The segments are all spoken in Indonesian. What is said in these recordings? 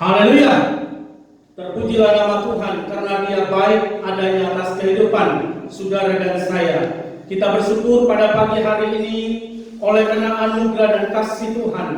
Haleluya. Terpujilah nama Tuhan karena Dia baik adanya atas kehidupan saudara dan saya. Kita bersyukur pada pagi hari ini oleh karena anugerah dan kasih Tuhan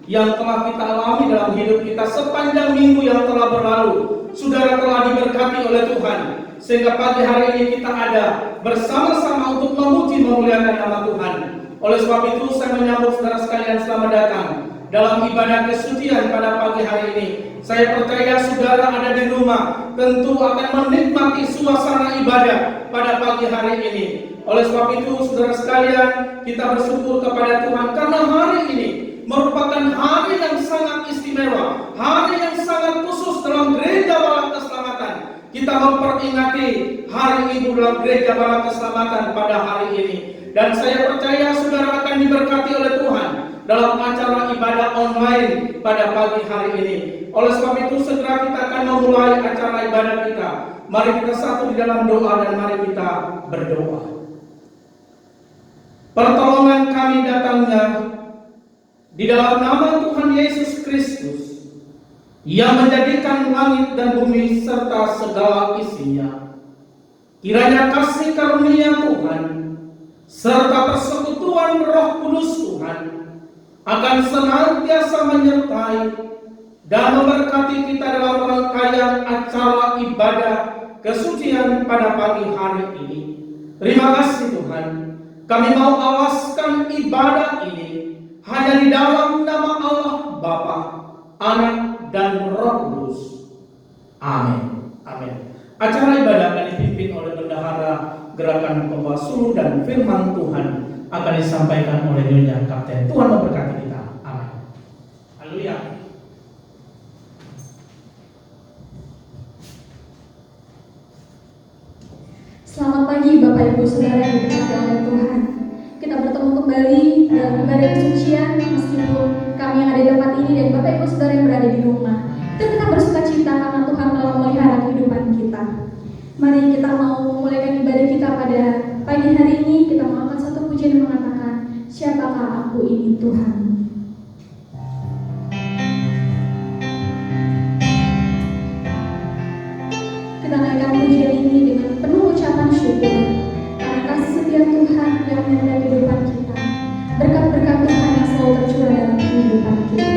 yang telah kita alami dalam hidup kita sepanjang minggu yang telah berlalu. Saudara telah diberkati oleh Tuhan sehingga pagi hari ini kita ada bersama-sama untuk memuji memuliakan nama Tuhan. Oleh sebab itu saya menyambut saudara sekalian, selamat datang dalam ibadah kesucian pada pagi hari ini. Saya percaya saudara ada di rumah tentu akan menikmati suasana ibadah pada pagi hari ini. Oleh sebab itu saudara sekalian, kita bersyukur kepada Tuhan karena hari ini merupakan hari yang sangat istimewa, hari yang sangat khusus dalam Gereja Bala Keselamatan. Kita memperingati hari Ibu dalam Gereja Bala Keselamatan pada hari ini. Dan saya percaya saudara akan diberkati oleh Tuhan dalam acara ibadah online pada pagi hari ini. Oleh sebab itu segera kita akan memulai acara ibadah kita. Mari kita satu di dalam doa dan mari kita berdoa. Pertolongan kami datangnya di dalam nama Tuhan Yesus Kristus yang menjadikan langit dan bumi serta segala isinya. Kiranya kasih karunia Tuhan serta persekutuan Roh Kudus Tuhan akan senantiasa menyertai dan memberkati kita dalam rangkaian acara ibadah kesucian pada pagi hari ini. Terima kasih Tuhan. Kami mau awaskan ibadah ini hanya di dalam nama Allah Bapa, Anak, dan Roh Kudus. Amin. Amin. Acara ibadah akan dipimpin oleh bendahara gerakan pembawa suluh dan firman Tuhan akan disampaikan oleh Nyonya Kapten. Tuhan memberkati kita. Amin. Haleluya. Selamat pagi Bapak Ibu Saudara yang diberkati oleh Tuhan. Kita bertemu kembali dalam ibadah kesucian meskipun kami yang ada di tempat ini dan Bapak Ibu Saudara yang berada di rumah. Kita bersukacita karena Tuhan telah memelihara kehidupan kita. Mari kita mau memulaikan ibadah kita pada pagi hari ini. Kita mau angkat satu pujian yang mengatakan, siapakah aku ini Tuhan. Kita naikkan pujian ini dengan penuh ucapan syukur karena kasih setia Tuhan yang menyertai kehidupan kita, berkat-berkat Tuhan yang selalu tercurah dalam kehidupan kita.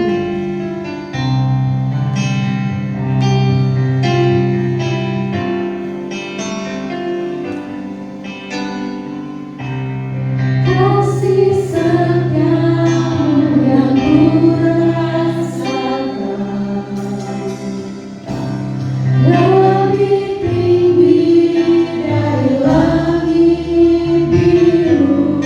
Kasih setiamu yang ku rasakan lebih tinggi dari langit biru.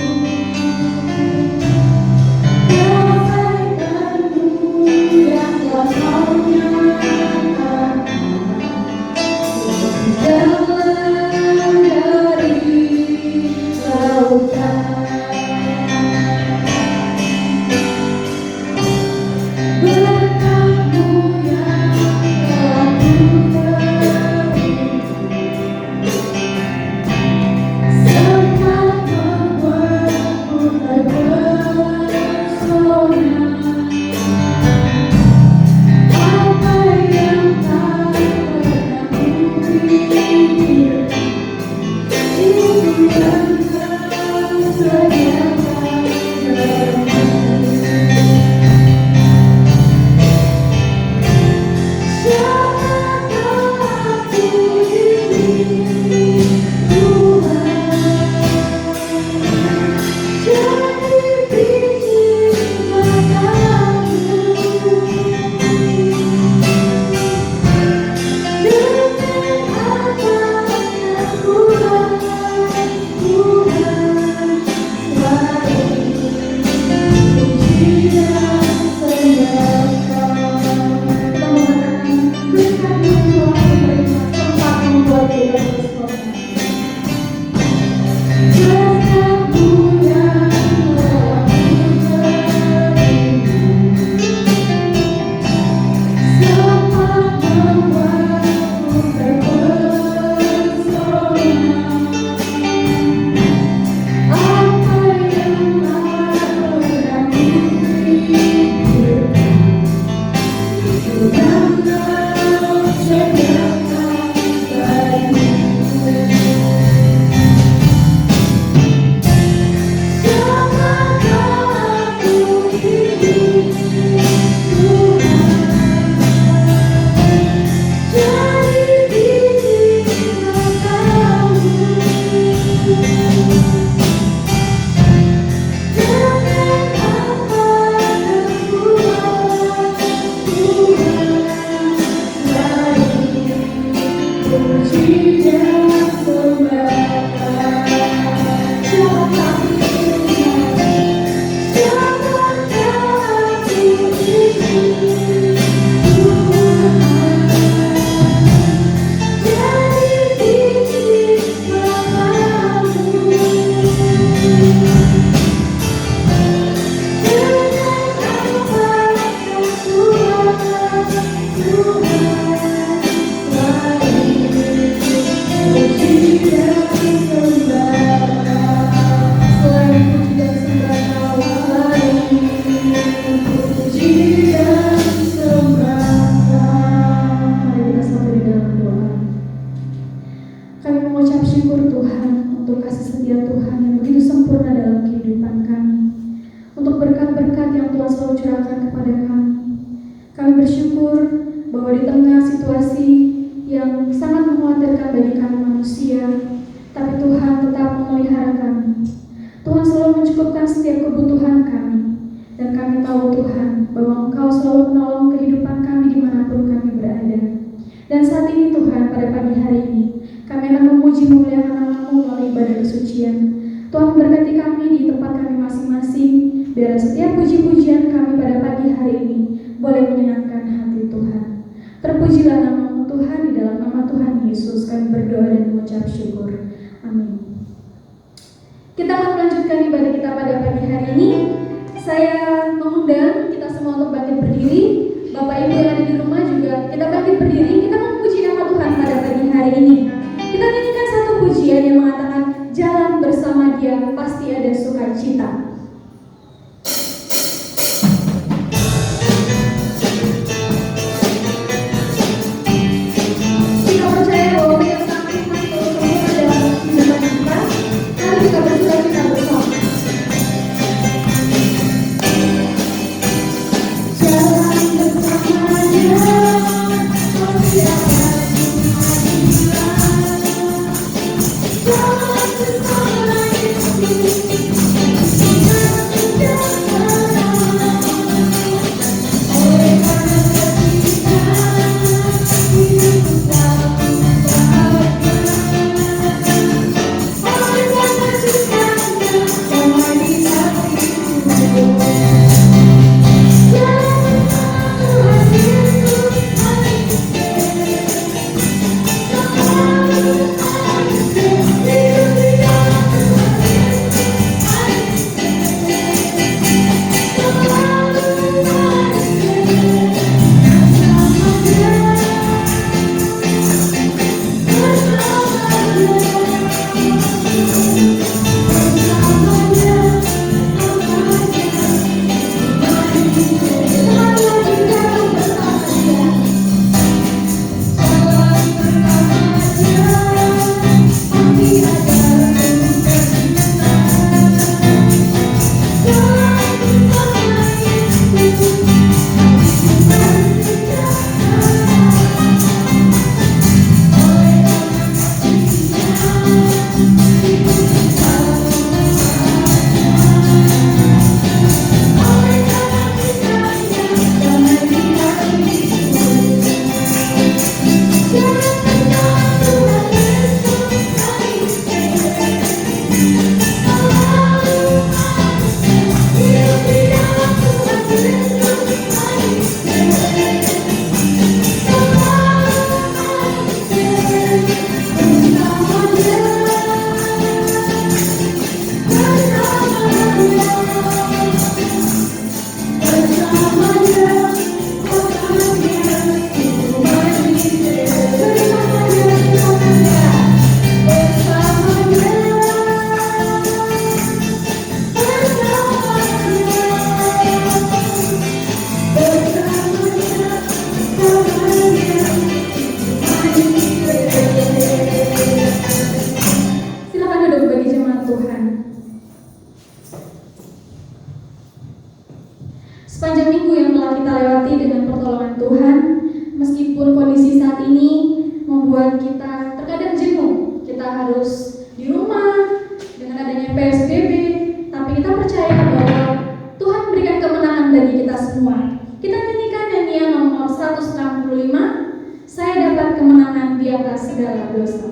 Kita nyanyikan nyanyian nomor 165, Saya Dapat Kemenangan di Atas Segala segala dosa.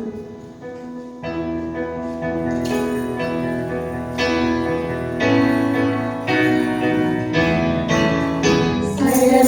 Saya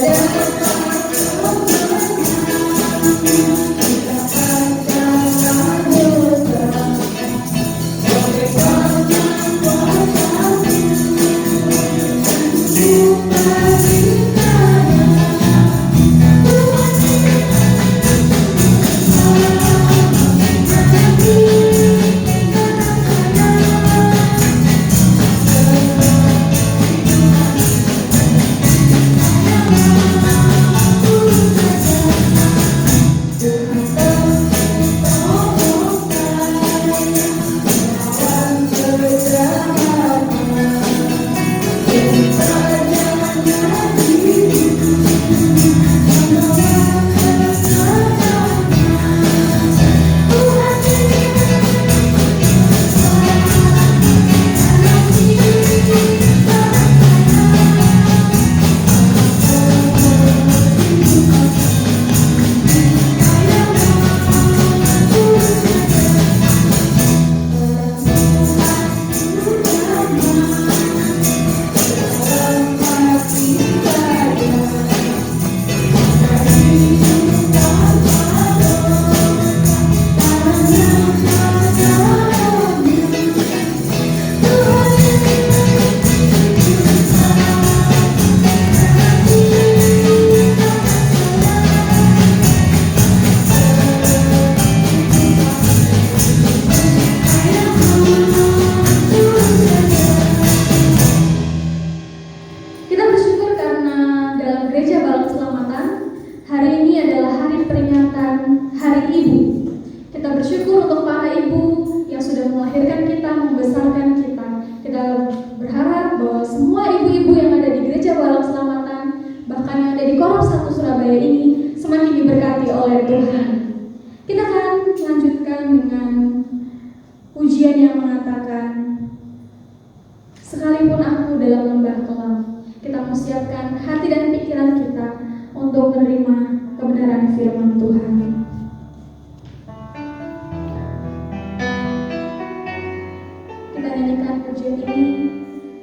Kita bersyukur karena dalam Gereja Balang Selamatan hari ini adalah hari peringatan Hari Ibu. Kita bersyukur untuk para ibu yang sudah melahirkan kita, membesarkan kita. Kita berharap bahwa semua ibu-ibu yang ada di Gereja Balang Selamatan, bahkan yang ada di Korop 1 Surabaya ini, semakin diberkati oleh Tuhan. Kita akan melanjutkan dengan pujian yang mengatakan, sekalipun aku dalam lembah kelam. Kita mempersiapkan hati dan pikiran kita untuk menerima kebenaran firman Tuhan. Kita nyanyikan pujian ini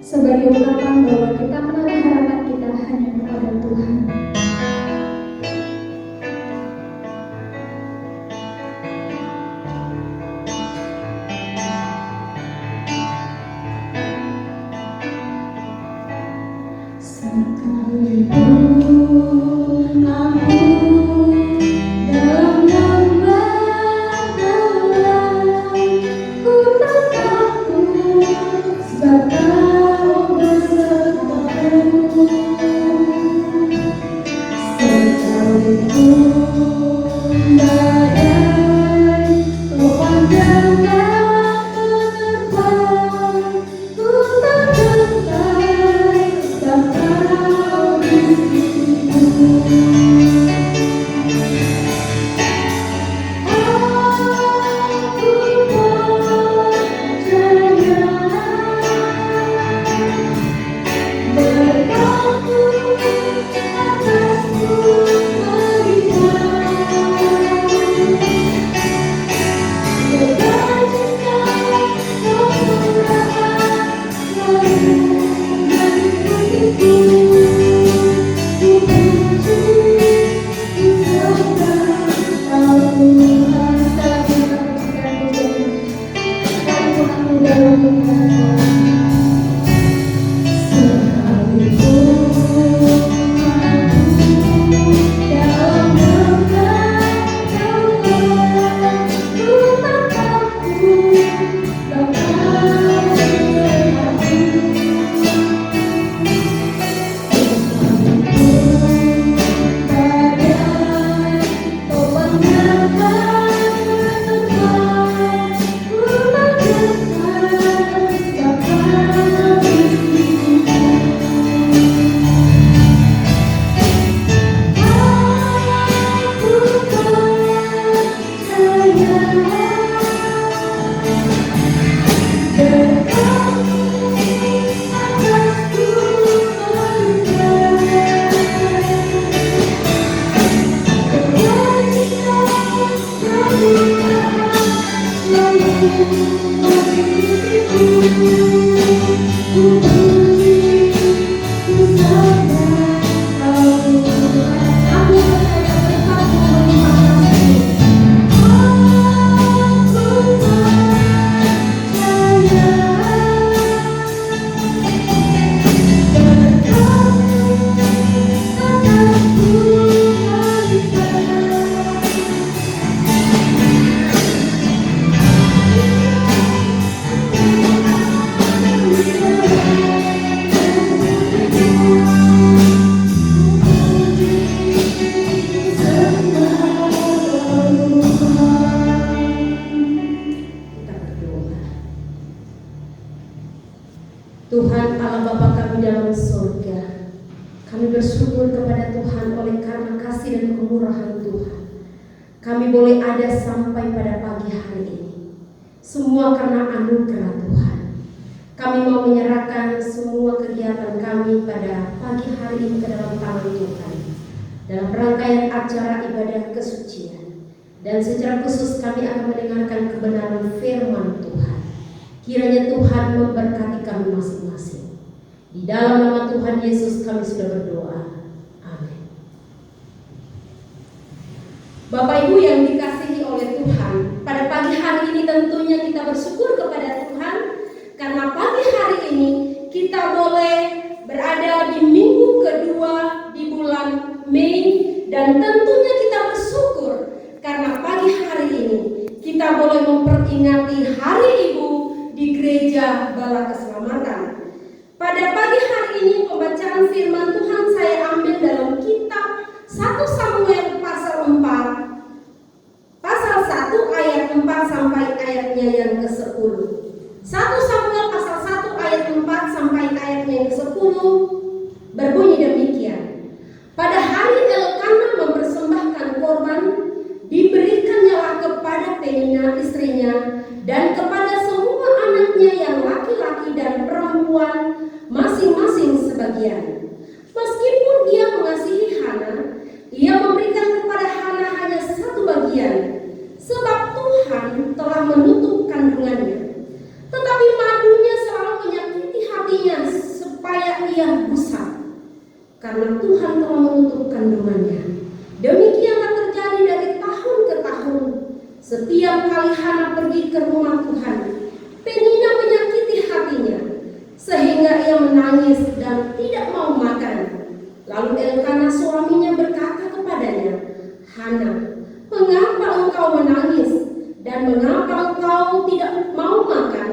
sebagai ungkapan bahwa kita menaruh harapan kita hanya kepada Tuhan. Sekalipun aku dalam lembah gelap, ku tak takut sebab Kau besertaku. Tuhan Allah Bapa kami dalam surga, kami bersyukur kepada Tuhan oleh karena kasih dan kemurahan Tuhan. Kami boleh ada sampai pada pagi hari ini. Semua karena anugerah Tuhan. Kami mau menyerahkan semua kegiatan kami pada pagi hari ini ke dalam tangan Tuhan. Dalam rangkaian acara ibadah kesucian. Dan secara khusus kami akan mendengarkan kebenaran firman Tuhan. Kiranya Tuhan memberkati kami masing-masing. Di dalam nama Tuhan Yesus kami sudah berdoa. Amin. Bapak Ibu yang dikasihi oleh Tuhan, pada pagi hari ini tentunya kita bersyukur kepada Tuhan karena pagi hari ini kita boleh berada di minggu kedua di bulan Mei, dan tentunya kita bersyukur karena pagi hari ini kita boleh memperingati Hari Ibu di Gereja Bala Keselamatan. Pada pagi hari ini pembacaan firman Tuhan saya ambil dalam kitab 1 Samuel pasal 4 ayat 4 sampai ayatnya yang ke-10. 1 Samuel pasal 1 ayat 4 sampai ayatnya yang ke-10 berbunyi demikian. Pada hari Elkana mempersembahkan korban, diberikannya kepada Penina istrinya dan kepada semua anaknya yang laki-laki dan perempuan masing-masing sebagian. Meskipun ia mengasihi Hana, ia memberikan kepada Hana hanya satu bagian, sebab Tuhan telah menutup kandungannya. Tetapi madunya selalu menyakiti hatinya supaya ia busak, karena Tuhan telah menutup kandungannya. Demikianlah terjadi dari tahun ke tahun. Setiap kali Hana pergi ke rumah Tuhan, Penina menyakiti hatinya, sehingga ia menangis dan tidak mau makan. Lalu Elkana suaminya berkata kepadanya, Hana, mengapa engkau menangis dan mengapa engkau tidak mau makan?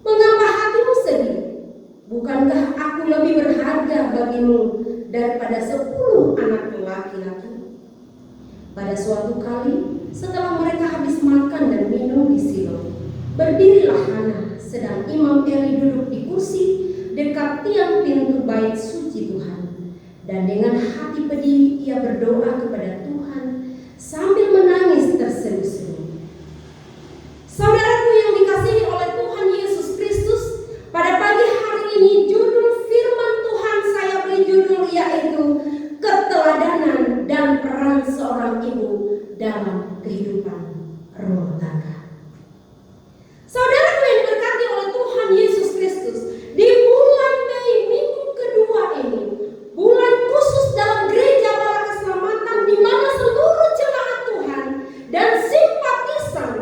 Mengapa hatimu sedih? Bukankah aku lebih berharga bagimu daripada 10 anak laki-laki? Pada suatu kali, setelah mereka habis makan dan minum di Silo, berdirilah Hana, sedang Imam Eli duduk di kursi dekat tiang pintu bait suci Tuhan. Dan dengan hati pedih ia berdoa kepada Tuhan sambil menangis terseduh-seduh. Saudaraku yang dikasihi oleh Tuhan Yesus Kristus, pada pagi hari ini judul firman Tuhan saya beri judul yaitu keteladanan dan peran seorang ibu dalam kehidupan rumah tangga. Saudaraku yang diberkati oleh Tuhan Yesus Kristus, di bulan Mei minggu kedua ini, bulan khusus dalam Gereja Bala Keselamatan, di mana seluruh jemaat Tuhan dan simpatisan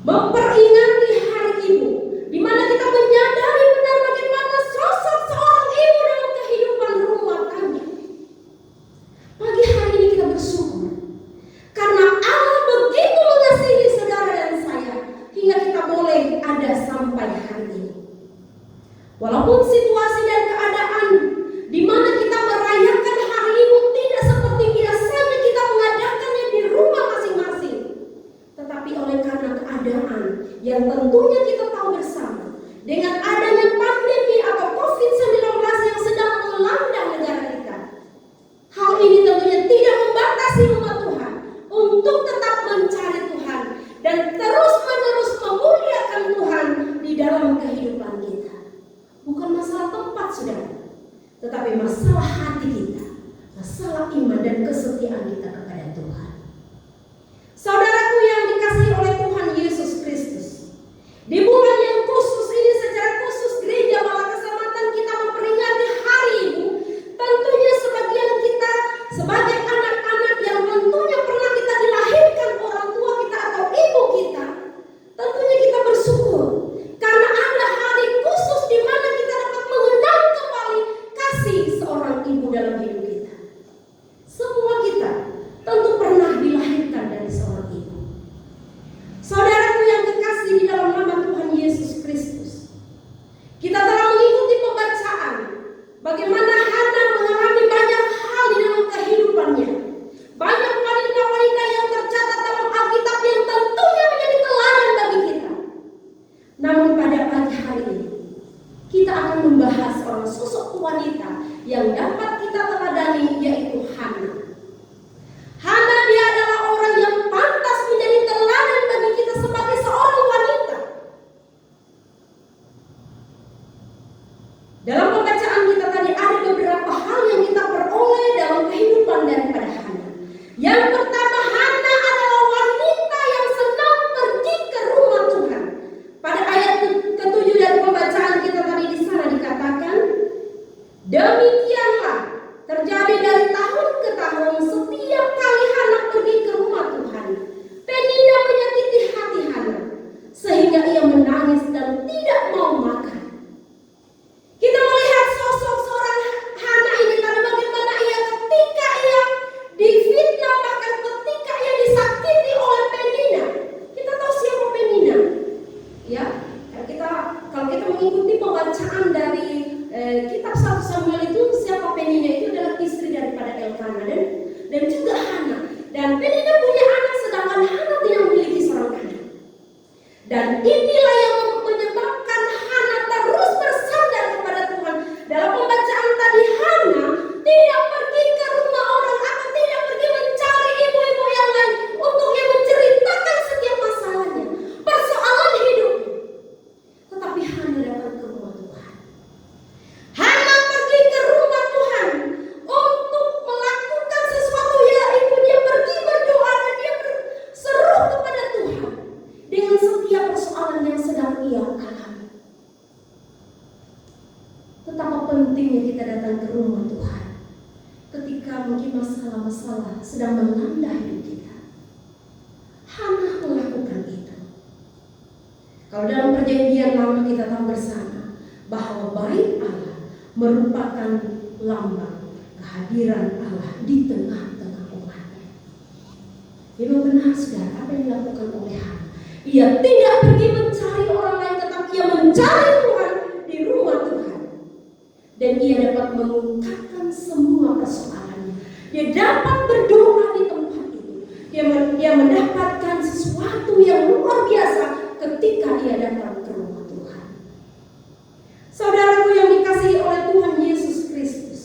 memperingati Hari Ibu, di mana kita menyadari benar bagaimana sosok seorang ibu dalam kehidupan rumah tangga. Pagi hari ini kita bersyukur karena Allah begitu mengasihi saudara dan saya hingga kita boleh ada sampai hari ini. Walaupun situasi dan keadaan di mana kita merayakan Hari Ibu tidak seperti biasanya kita mengadakannya di rumah masing-masing, tetapi oleh karena keadaan yang tentunya kita tahu bersama, dengan adanya pandemi atau COVID-19 yang sedang melanda negara kita, hal ini tentunya tidak membatasi umat Tuhan untuk tetap mencari Tuhan dan terus-menerus memuliakan Tuhan di dalam kehidupan kita. Bukan masalah tempat, saudara, tetapi masalah hati kita, masalah iman dan kesetiaan kita kepada Tuhan. Saudaraku yang dikasihi oleh Tuhan Yesus Kristus, Dan inilah yang menyebabkan Hana terus bersandar kepada Tuhan. Dalam pembacaan tadi, Hana tidak pergi ke rumah orang atau tidak pergi mencari ibu-ibu yang lain untuk ia menceritakan setiap masalahnya, persoalan hidupnya. Tetapi Hana datang ke rumah Tuhan. Hana pergi ke rumah Tuhan untuk melakukan sesuatu, yaitu dia pergi berdoa dan dia berseru kepada Tuhan dengan setiap persoalan yang sedang ia alami. Betapa pentingnya kita datang ke rumah Tuhan ketika mungkin masalah-masalah sedang melanda hidup kita. Hana melakukan itu. Kalau dalam perjanjian lama kita tahu bersama bahwa bait Allah merupakan lambang kehadiran Allah di tengah-tengah umatnya. Itu benar saudara, apa yang dilakukan oleh Hana. Ia tidak pergi mencari orang lain, tetapi ia mencari Tuhan di rumah Tuhan. Dan ia dapat mengungkapkan semua persoalannya. Dia dapat berdoa di tempat itu. Dia mendapatkan sesuatu yang luar biasa ketika ia datang ke rumah Tuhan. Saudaraku yang dikasihi oleh Tuhan Yesus Kristus.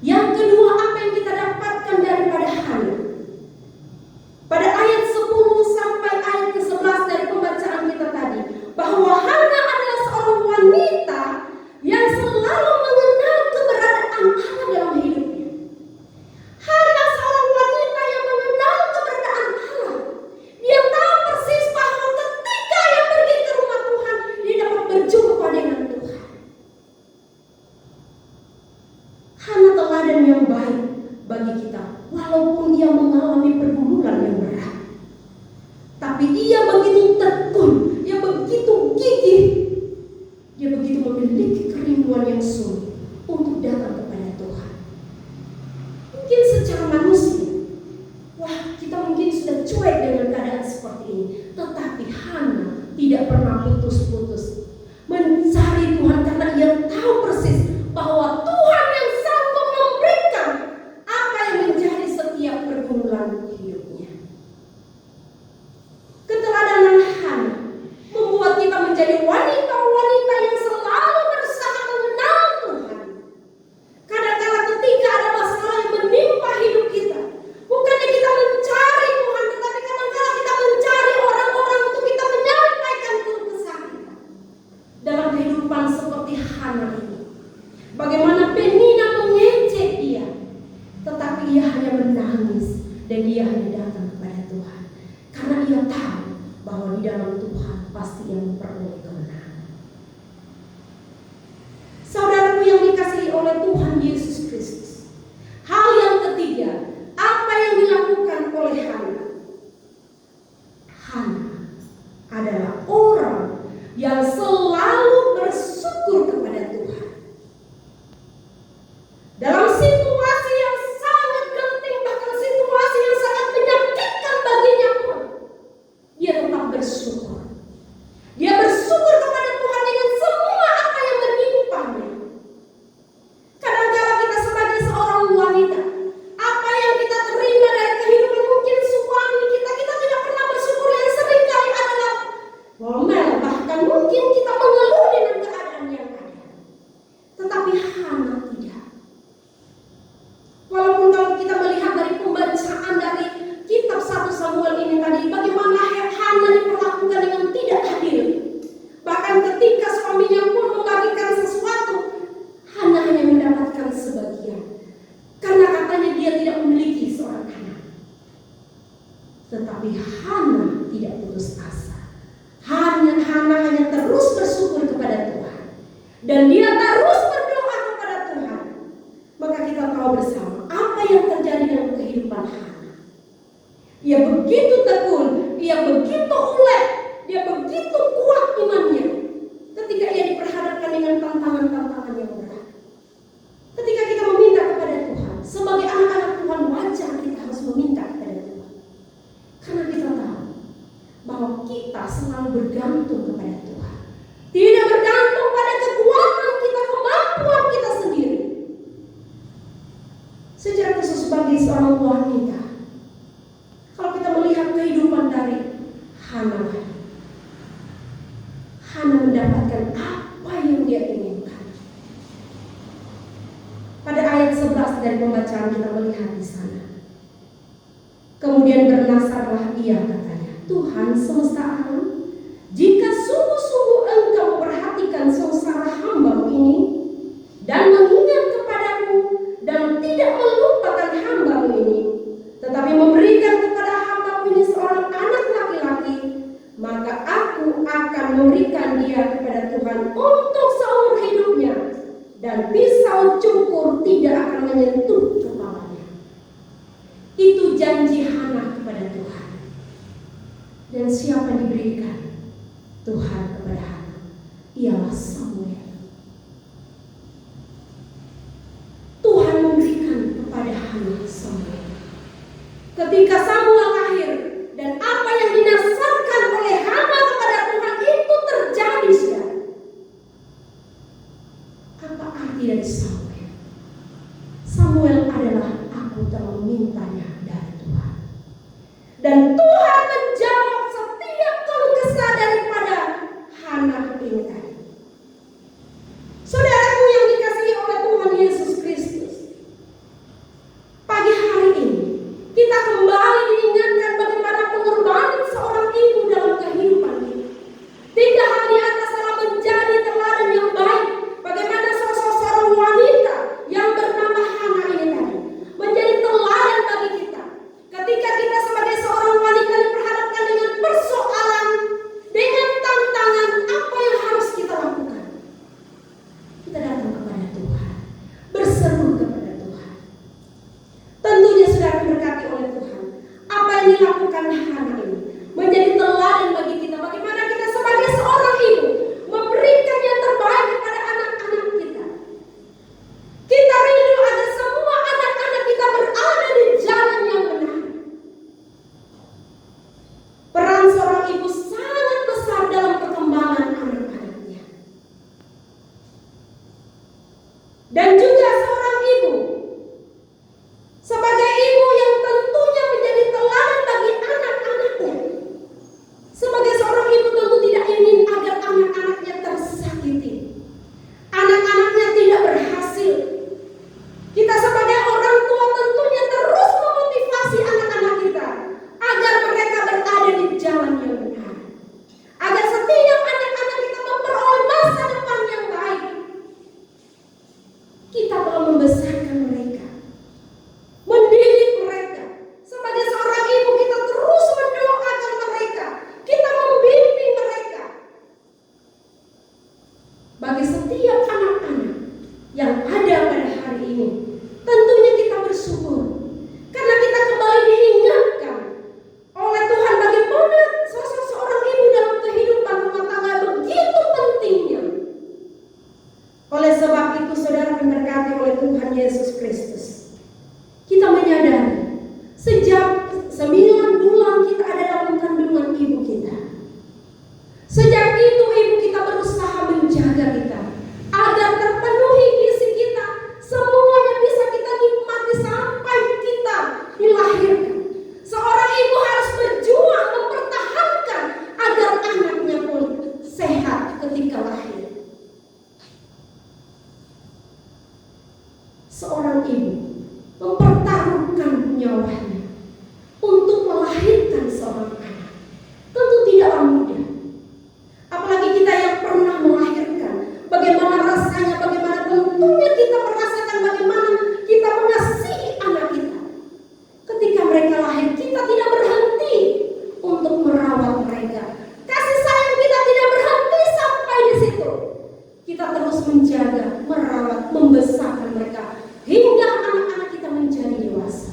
Yang kedua, apa yang kita dapatkan daripada Hana? Pada ayat 10 sampai ayat ke-11 dari pembacaan kita tadi, bahwa Hana adalah seorang wanita yang selalu mengenal keberadaan Allah dalam hidupnya. Hana seorang wanita yang mengenal keberadaan Allah. Dia tahu persis bahwa ketika ia pergi ke rumah Tuhan, dia dapat berjumpa dengan Tuhan. Hana teladan yang baik bagi kita, walaupun ia mengalami pergumulan yang berat. Tapi ia begitu tekun, ia begitu gigih, dia begitu memiliki kerinduan yang sulit untuk datang kepada Tuhan. Mungkin secara manusia, wah kita mungkin sudah cuek dengan keadaan seperti ini. Tetapi Hana tidak pernah putus-putus mencari Tuhan karena ia tahu persis bahwa Tuhan yang sanggup memberikan apa yang menjadi setiap pergumulan hidupnya. Keteladanan Hana membuat kita menjadi wanita-wanita yang selalu berusaha mengenal Tuhan. Kadang-kadang ketika ada masalah yang menimpa hidup kita, bukannya kita mencari Tuhan, tetapi kadang-kadang kita mencari orang-orang untuk kita menyampaikan keluh kesah kita. Dalam kehidupan seperti Hana ini, bagaimana Penina mengejek dia, tetapi ia hanya menangis dan dia hanya datang kepada Tuhan karena ia tahu bahwa di dalam Tuhan pasti yang memperoleh kemenangan. Saudaraku yang dikasihi oleh Tuhan Yesus Kristus, hal yang ketiga, apa yang dilakukan oleh Hana? Hana adalah orang yang selalu bersyukur kepada Tuhan. Dalam situasi yang sangat genting, bahkan situasi yang sangat menyakitkan baginya pun, dia tetap bersyukur. Dia bersyukur kepada Tuhan dengan semua apa yang menimpanya. Kadang-kadang kita sebagai seorang wanita, apa yang kita terima dari kehidupan mungkin suami kita tidak pernah bersyukur. Yang seringkali adalah ngomel, bahkan mungkin kita mengeluh dengan keadaan yang ada. Tetapi Hana tidak. Walaupun kalau kita melihat dari pembacaan dari kitab 1 Samuel ini tadi, bagaimana Hana diperlakukan dengan tidak adil. Bahkan ketika suaminya pun membagikan sesuatu, Hana hanya mendapatkan sebagian. Karena katanya dia tidak memiliki seorang anak. Tetapi Hana tidak putus asa. Hana hanya terus bersyukur kepada Tuhan. Dan dia terus berdoa kepada Tuhan. Maka kita tahu bersama apa yang terjadi dalam kehidupan Hana. Ia begitu tekun, ia begitu ulet, dia begitu kuat imannya. Ketika ia diperhadapkan dengan tantangan-tantangan yang berat. Ketika kita meminta kepada Tuhan, sebagai anak-anak Tuhan wajar kita harus meminta kepada Tuhan. Karena kita tahu bahwa kita selalu bergantung kepada Tuhan. Tidak bergantung pada kekuatan kita, kemampuan kita sendiri. Secara khusus bagi seorang wanita, kalau kita melihat kehidupan dari Hana, ia katanya, Tuhan semesta alam, jika sungguh-sungguh engkau memperhatikan sengsara hamba-Mu ini dan mengingat kepadaku dan tidak melupakan hamba-Mu ini, tetapi memberikan kepada hamba-Mu ini seorang anak laki-laki, maka aku akan memberikan dia kepada Tuhan untuk seumur hidupnya, dan pisau cukur tidak akan menyentuh kepalanya. Itu janji Hana kepada Tuhan. Dan siapa yang diberikan Tuhan kepada Hana? Ialah Samuel. Tuhan memberikan kepada Hana Samuel. Ketika Samuel lahir dan apa yang dinasarkan oleh Hana kepada Tuhan itu terjadi, saudara. Apa arti dari Samuel? Samuel adalah aku telah memintanya dari Tuhan. Dan Tuhan menjawab setiap keluh kesah daripada Hana ini tadi. Saudaraku yang dikasihi oleh Tuhan Yesus Kristus, pagi hari ini kita kembali diingatkan bagaimana pengorbanan seorang ibu dalam kehidupan kita. 3 hal di atas telah menjadi teladan yang baik. Bagaimana sosok seorang wanita yang bernama Hana ini tadi menjadi teladan bagi kita. Ketika kita sebagai seorang wanita diperhadapkan dengan persoalan, dengan tantangan, apa yang harus kita lakukan? Kita datang kepada Tuhan, berseru kepada Tuhan. Tentunya sudah diberkati oleh Tuhan. Apa yang dilakukan Hana ini menjadi teladan bagi kita. Bagaimana kita sebagai seorang ibu memberikan yang terbaik kepada anak-anak kita. Kita rindu agar semua anak-anak kita berada di jalan yang benar. Peran seorang ibu sangat besar dalam perkembangan anak-anaknya. Dan juga seorang ibu sebagai ibu yang tentunya menjadi teladan bagi anak-anaknya. Sebagai seorang ibu tentu tidak ingin agar anak-anaknya tersakiti, anak-anaknya tidak berhasil. Kita sebagai orang tua tentunya terus memotivasi anak-anak kita agar mereka berada di jalan yang benar, agar setiap anak-anak kita memperoleh masa depan yang baik. Kita telah membesarkan mereka, mendidik mereka. Sebagai seorang ibu kita terus mendoakan mereka, kita membimbing mereka. Bagi setiap anak-anak yang ada pada hari ini, tentunya kita bersyukur karena kita kembali diingatkan oleh Tuhan bagaimana sosok seorang ibu dalam kehidupan rumah tangga begitu pentingnya. Oleh sebab itu, saudara diberkati oleh Tuhan Yesus Kristus, kita menyadari sejak 9 bulan kita ada dalam kandungan ibu kita. Sejak itu ibu kita berusaha menjaga kita agar terpenuhi gizi kita, semuanya bisa kita nikmati sampai kita dilahirkan. Seorang ibu harus berjuang mempertahankan agar anaknya pun sehat ketika lahir. Seorang ibu mempertaruhkan nyawanya untuk melahirkan seorang anak. Tentu tidaklah mudah. Apalagi kita yang pernah melahirkan, bagaimana rasanya, bagaimana tentunya kita merasakan bagaimana kita mengasihi anak kita. Ketika mereka lahir, kita tidak berhenti untuk merawat mereka. Kasih sayang kita tidak berhenti sampai di situ. Kita terus menjaga, merawat, membesarkan mereka hingga anak-anak kita menjadi dewasa.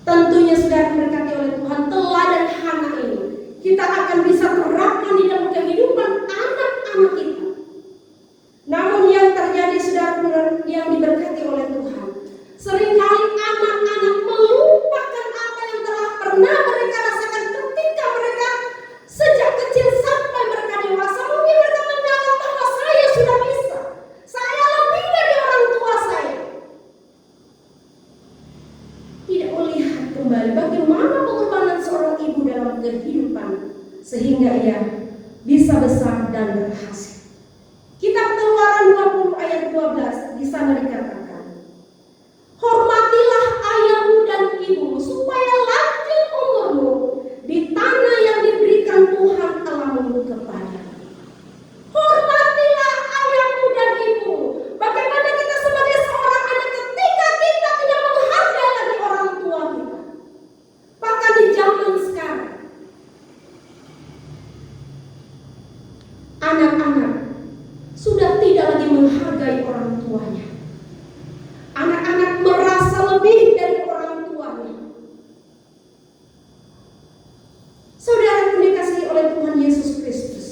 Tentunya sudah diberkati oleh Tuhan, teladan Hana ini kita akan bisa terapkan di dalam kehidupan anak-anak kita. Namun yang terjadi, saudara yang diberkati oleh Tuhan, seringkali anak-anak melupakan apa yang telah pernah mereka rasakan ketika mereka sejak kecil sampai mereka dewasa. Mungkin mereka menganggap bahwa saya sudah bisa, saya lebih dari orang tua saya. Tidak melihat kembali bagaimana pengorbanan seorang ibu dalam kehidupan sehingga ia bisa besar dan berhasil. Kitab Keluaran 20 ayat 12 di sana dikatakan, hormatilah ayahmu dan ibumu supaya oleh Tuhan Yesus Kristus.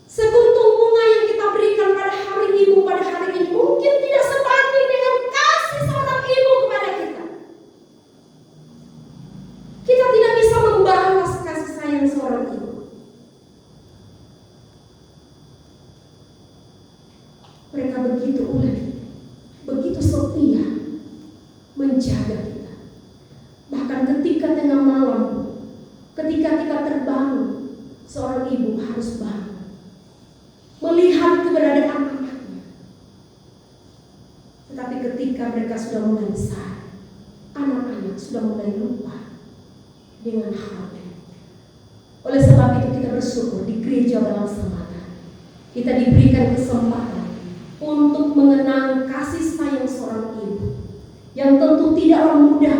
Sekuntum bunga yang kita berikan pada hari Ibu pada hari ini mungkin tidak sebanding dengan kasih seorang ibu kepada kita. Kita tidak bisa membalas kasih sayang seorang ibu. Mereka begitu ulet, begitu setia menjaga kita. Bahkan ketika tengah malam, ketika kita terbangun, seorang ibu harus bangun, melihat keberadaan anaknya. Tetapi ketika mereka sudah mulai besar, anak-anak sudah mulai lupa dengan hal ini. Oleh sebab itu kita bersyukur di Gereja Balang Samatan kita diberikan kesempatan untuk mengenang kasih sayang seorang ibu yang tentu tidaklah mudah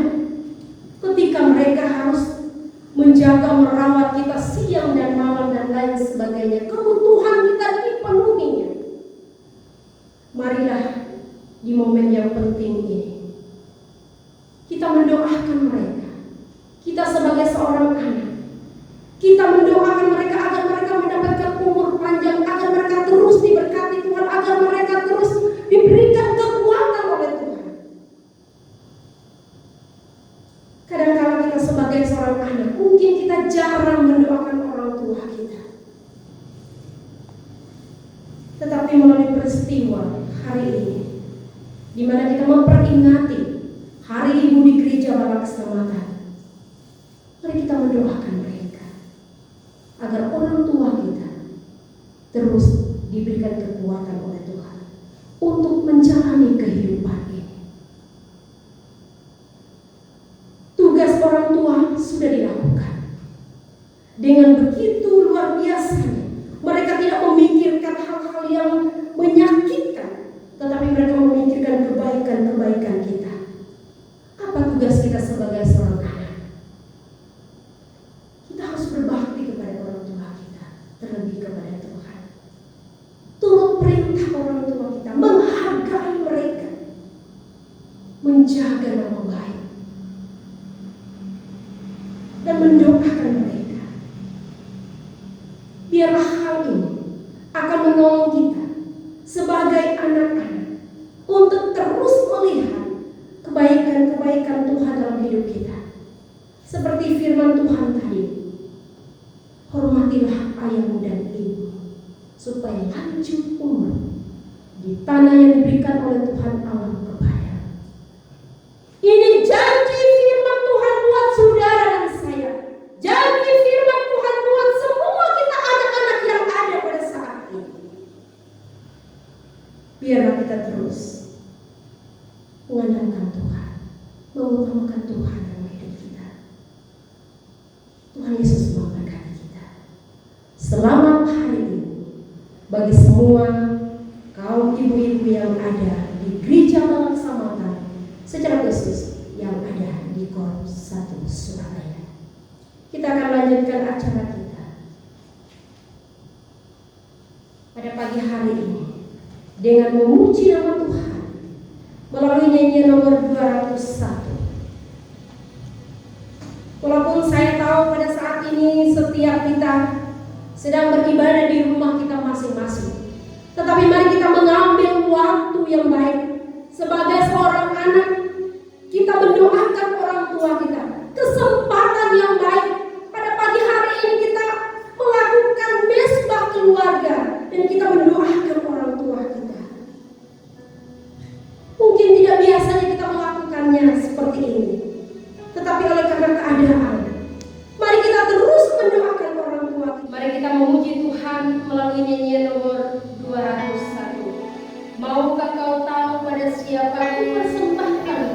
ketika mereka harus menjaga, merawat kita siang dan malam dan lain sebagainya. Kebutuhan kita dipenuhinya. Marilah di momen yang penting ini kita mendoakan mereka. Kita sebagai seorang anak, kita mendoakan mereka agar mereka mendapatkan umur panjang, agar mereka terus diberkati Tuhan, agar mereka terus diberikan kekuatan oleh Tuhan. Kadang-kadang kita sebagai seorang anak, mungkin kita jarang mendoakan orang tua kita. Tetapi melalui peristiwa hari ini, di mana kita memperingati Hari Ibu di Gereja Balang Samatan, mari kita mendoakan mereka agar orang tua kita terus diberikan kekuatan oleh Tuhan untuk menjalani kehidupan ini. Tugas orang tua sudah dilakukan dengan begitu luar biasanya. Mereka tidak memikirkan hal-hal yang menyakitkan, tetapi mereka memikirkan kebaikan-kebaikan kita. Apa tugas kita sebagai seorang anak? Kita harus berbakti kepada orang tua kita, terlebih kepada Tuhan. Turut perintah orang tua kita, menghargai mereka, menjaga nama baik, dan mendoakan mereka. Biarlah hal ini akan menolong kita sebagai anak-anak untuk terus melihat kebaikan-kebaikan Tuhan dalam hidup kita. Seperti firman Tuhan tadi, hormatilah ayahmu dan ibumu supaya lanjut umur di tanah yang diberikan oleh Tuhan Allah kepada. Ini janji firman Tuhan buat saudara dan saya. Janji firman Tuhan buat semua kita anak-anak yang ada pada saat ini. Biarlah kita terus mengandalkan Tuhan, mengutamakan Tuhan dalam hidup kita. Tuhan Yesus memberkati kita. Selamat hari ini bagi semua kaum ibu-ibu yang ada di Gereja Balang Samatan, secara khusus yang ada di Kor 1 Surabaya. Kita akan lanjutkan acara kita pada pagi hari ini dengan memuji nama Tuhan melalui nyanyian nomor 201. Walaupun saya tahu pada saat ini setiap kita sedang beribadah di rumah kita masing-masing, tetapi mari kita mengambil waktu yang baik sebagai seorang anak. Kita mendoakan orang tua kita, kesempatan yang baik. Pada pagi hari ini kita melakukan mesbah keluarga dan kita mendoakan orang tua kita. Mungkin tidak biasanya kita melakukannya seperti ini, tetapi oleh karena keadaan, mari kita terus mendoakan orang tua kita. Mari kita memuji Tuhan melalui nyanyian nomor 201. Maukah kau tahu pada siapa ku persembahkan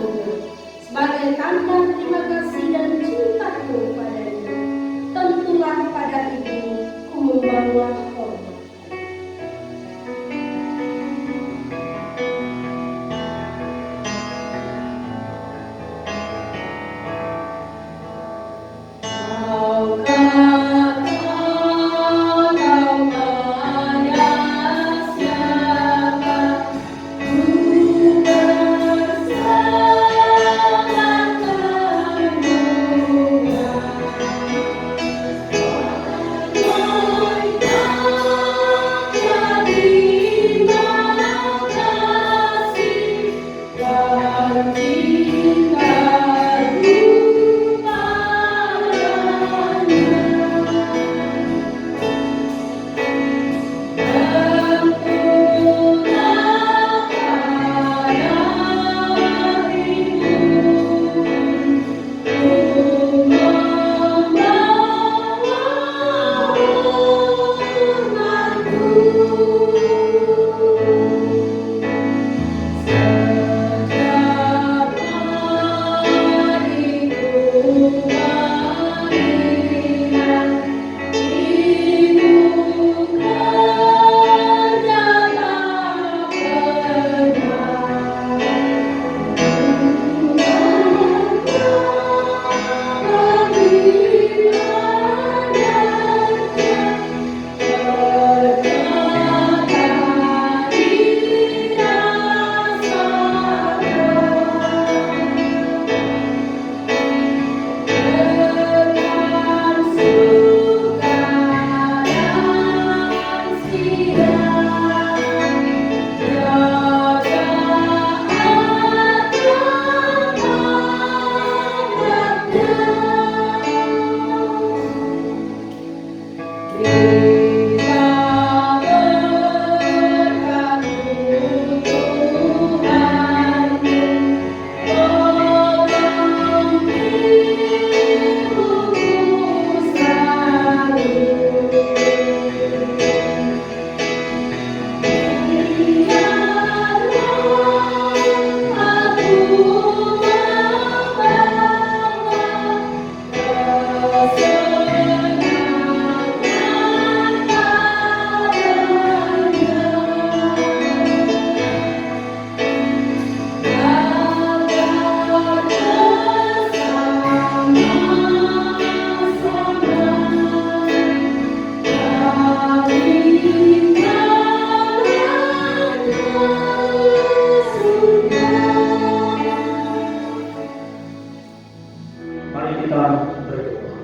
berdoa.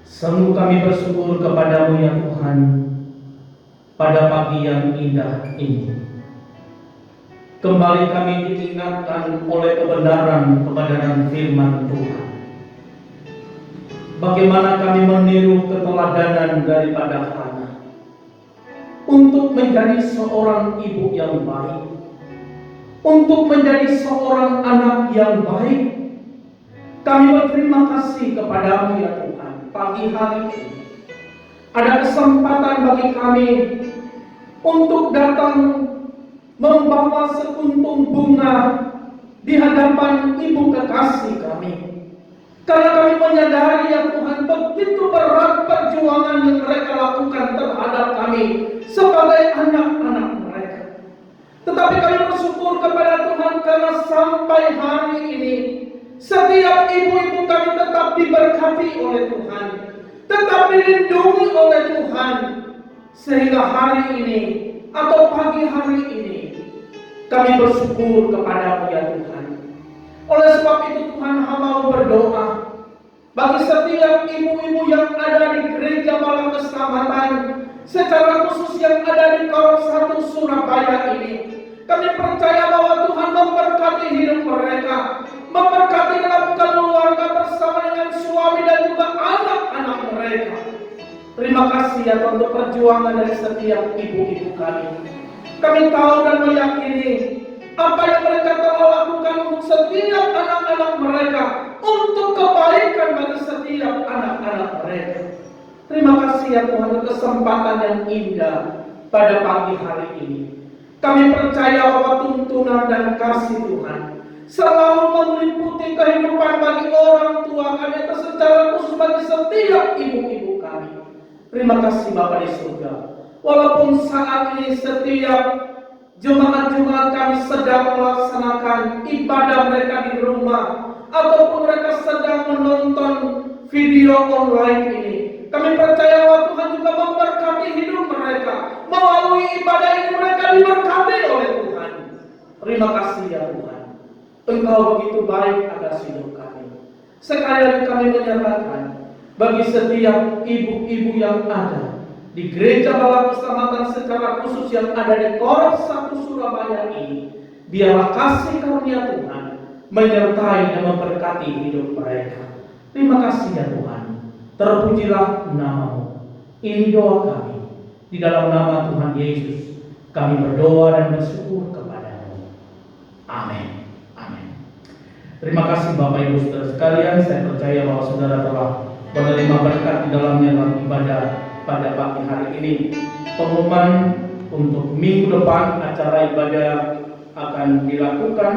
Sungguh kami bersyukur kepadamu ya Tuhan pada pagi yang indah ini. Kembali kami diingatkan oleh kebenaran firman Tuhan. Bagaimana kami meniru keteladanan daripada Hana untuk menjadi seorang ibu yang baik, untuk menjadi seorang anak yang baik. Kami berterima kasih kepadamu ya Tuhan. Pagi hari ini ada kesempatan bagi kami untuk datang membawa sekuntum bunga di hadapan Ibu kekasih kami. Karena kami menyadari ya Tuhan, begitu berat perjuangan yang mereka lakukan terhadap kami sebagai anak-anak mereka. Tetapi kami bersyukur kepada Tuhan karena sampai hari ini setiap ibu-ibu kami tetap diberkati oleh Tuhan, tetap dilindungi oleh Tuhan, sehingga hari ini atau pagi hari ini kami bersyukur kepada-Mu ya Tuhan. Oleh sebab itu Tuhan, hamba berdoa bagi setiap ibu-ibu yang ada di gereja Malang Keselamatan, secara khusus yang ada di Korps 1 Surabaya ini. Kami percaya bahwa Tuhan memberkati hidup mereka, memberkati dalam keluarga bersama dengan suami dan juga anak-anak mereka. Terima kasih ya Tuhan untuk perjuangan dari setiap ibu-ibu kami. Kami tahu dan meyakini apa yang mereka telah lakukan untuk setiap anak-anak mereka, untuk kebaikan bagi setiap anak-anak mereka. Terima kasih ya Tuhan untuk kesempatan yang indah pada pagi hari ini. Kami percaya bahwa tuntunan dan kasih Tuhan selalu meliputi kehidupan bagi orang tua kami, atau secara khusus bagi setiap ibu-ibu kami. Terima kasih Bapa di surga. Walaupun saat ini setiap jemaat-jemaat kami sedang melaksanakan ibadah mereka di rumah, ataupun mereka sedang menonton video online ini, kami percaya bahwa Tuhan juga memberkati hidup mereka. Melalui ibadah ini mereka diberkati oleh Tuhan. Terima kasih ya Tuhan. Engkau begitu baik atas hidup kami. Sekali lagi kami menyatakan bagi setiap ibu-ibu yang ada di Gereja Malang Keselamatan, secara khusus yang ada di Korps 1 Surabaya ini, biarlah kasih karunia Tuhan menyertai dan memberkati hidup mereka. Terima kasih ya Tuhan. Terpujilah nama-Mu. Ini doa kami. Di dalam nama Tuhan Yesus kami berdoa dan bersyukur kepada-Mu. Amin. Amin. Terima kasih Bapak Ibu Saudara sekalian. Saya percaya bahwa saudara telah menerima berkat di dalamnya dalam ibadah pada pagi hari ini. Pengumuman untuk minggu depan, acara ibadah akan dilakukan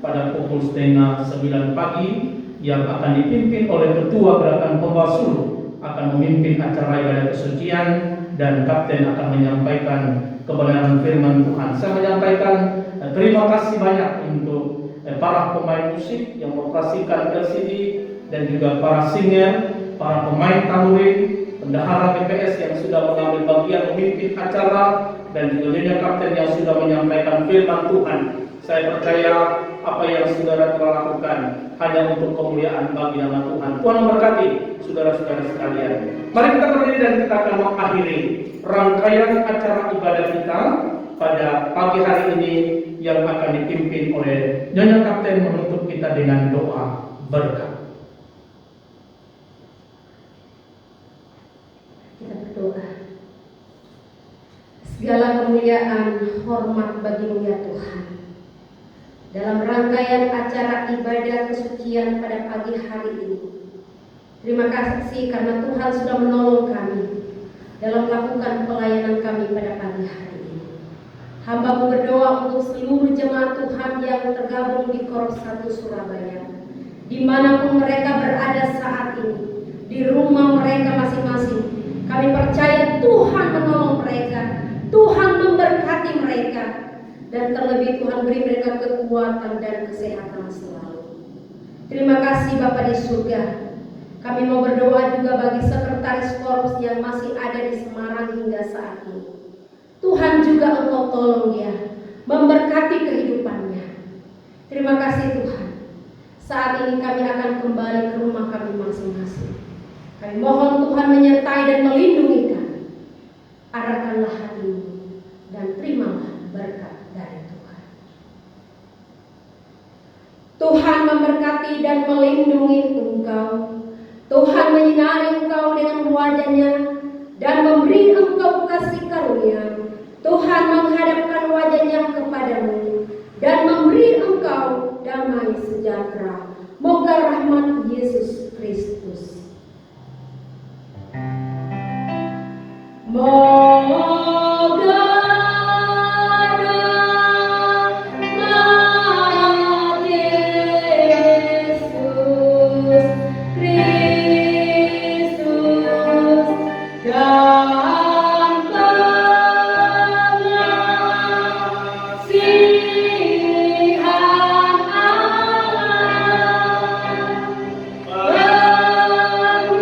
pada pukul 8:30 pagi, yang akan dipimpin oleh Ketua Gerakan Pembasulu, akan memimpin acara ibadah kesucian, dan Kapten akan menyampaikan kebenaran firman Tuhan. Saya menyampaikan terima kasih banyak untuk para pemain musik yang mengoperasikan LCD, dan juga para singer, para pemain tambourine, bendahara BPS yang sudah mengambil bagian memimpin acara, dan juga Nyonya Kapten yang sudah menyampaikan firman Tuhan. Saya percaya apa yang saudara telah lakukan hanya untuk kemuliaan bagi nama Tuhan. Tuhan memberkati saudara-saudara sekalian. Mari kita berdiri dan kita akan mengakhiri rangkaian acara ibadah kita pada pagi hari ini, yang akan dipimpin oleh Nyonya Kapten menutup kita dengan doa berkat. Kita berdoa. Segala kemuliaan, hormat bagi-Mu ya Tuhan. Dalam rangkaian acara ibadah kesucian pada pagi hari ini, terima kasih karena Tuhan sudah menolong kami dalam melakukan pelayanan kami pada pagi hari ini. Hamba-Mu berdoa untuk seluruh jemaat Tuhan yang tergabung di Korps 1 Surabaya, dimanapun mereka berada saat ini, di rumah mereka masing-masing. Kami percaya Tuhan menolong mereka, Tuhan memberkati mereka, dan terlebih Tuhan beri mereka kekuatan dan kesehatan selalu. Terima kasih Bapa di surga. Kami mau berdoa juga bagi sekretaris korps yang masih ada di Semarang hingga saat ini. Tuhan juga Engkau tolong dia, memberkati kehidupannya. Terima kasih Tuhan. Saat ini kami akan kembali ke rumah kami masing-masing. Kami mohon Tuhan menyertai dan melindungi kami. Arahkanlah hatimu dan terimalah berkat dari Tuhan. Tuhan memberkati dan melindungi engkau. Tuhan menyinari engkau dengan wajah-Nya dan memberi engkau kasih karunia. Tuhan menghadapkan wajah-Nya kepadamu dan memberi engkau damai sejahtera. Moga rahmat Yesus Kristus. Moga rahmat Yesus Kristus dan pengasihan Allah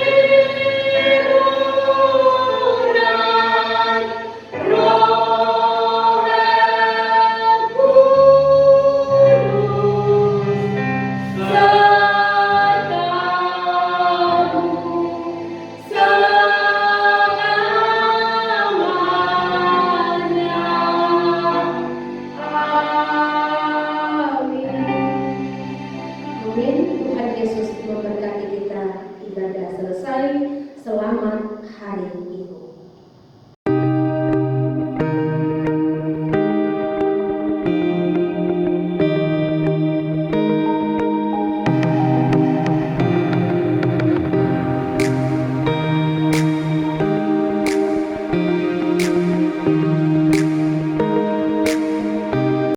berhiburan Roh Yang Kudus sertamu selamanya. Amin. Amin. Tuhan Yesus memberkati kita. Ibadah selesai. Selamat hari Minggu.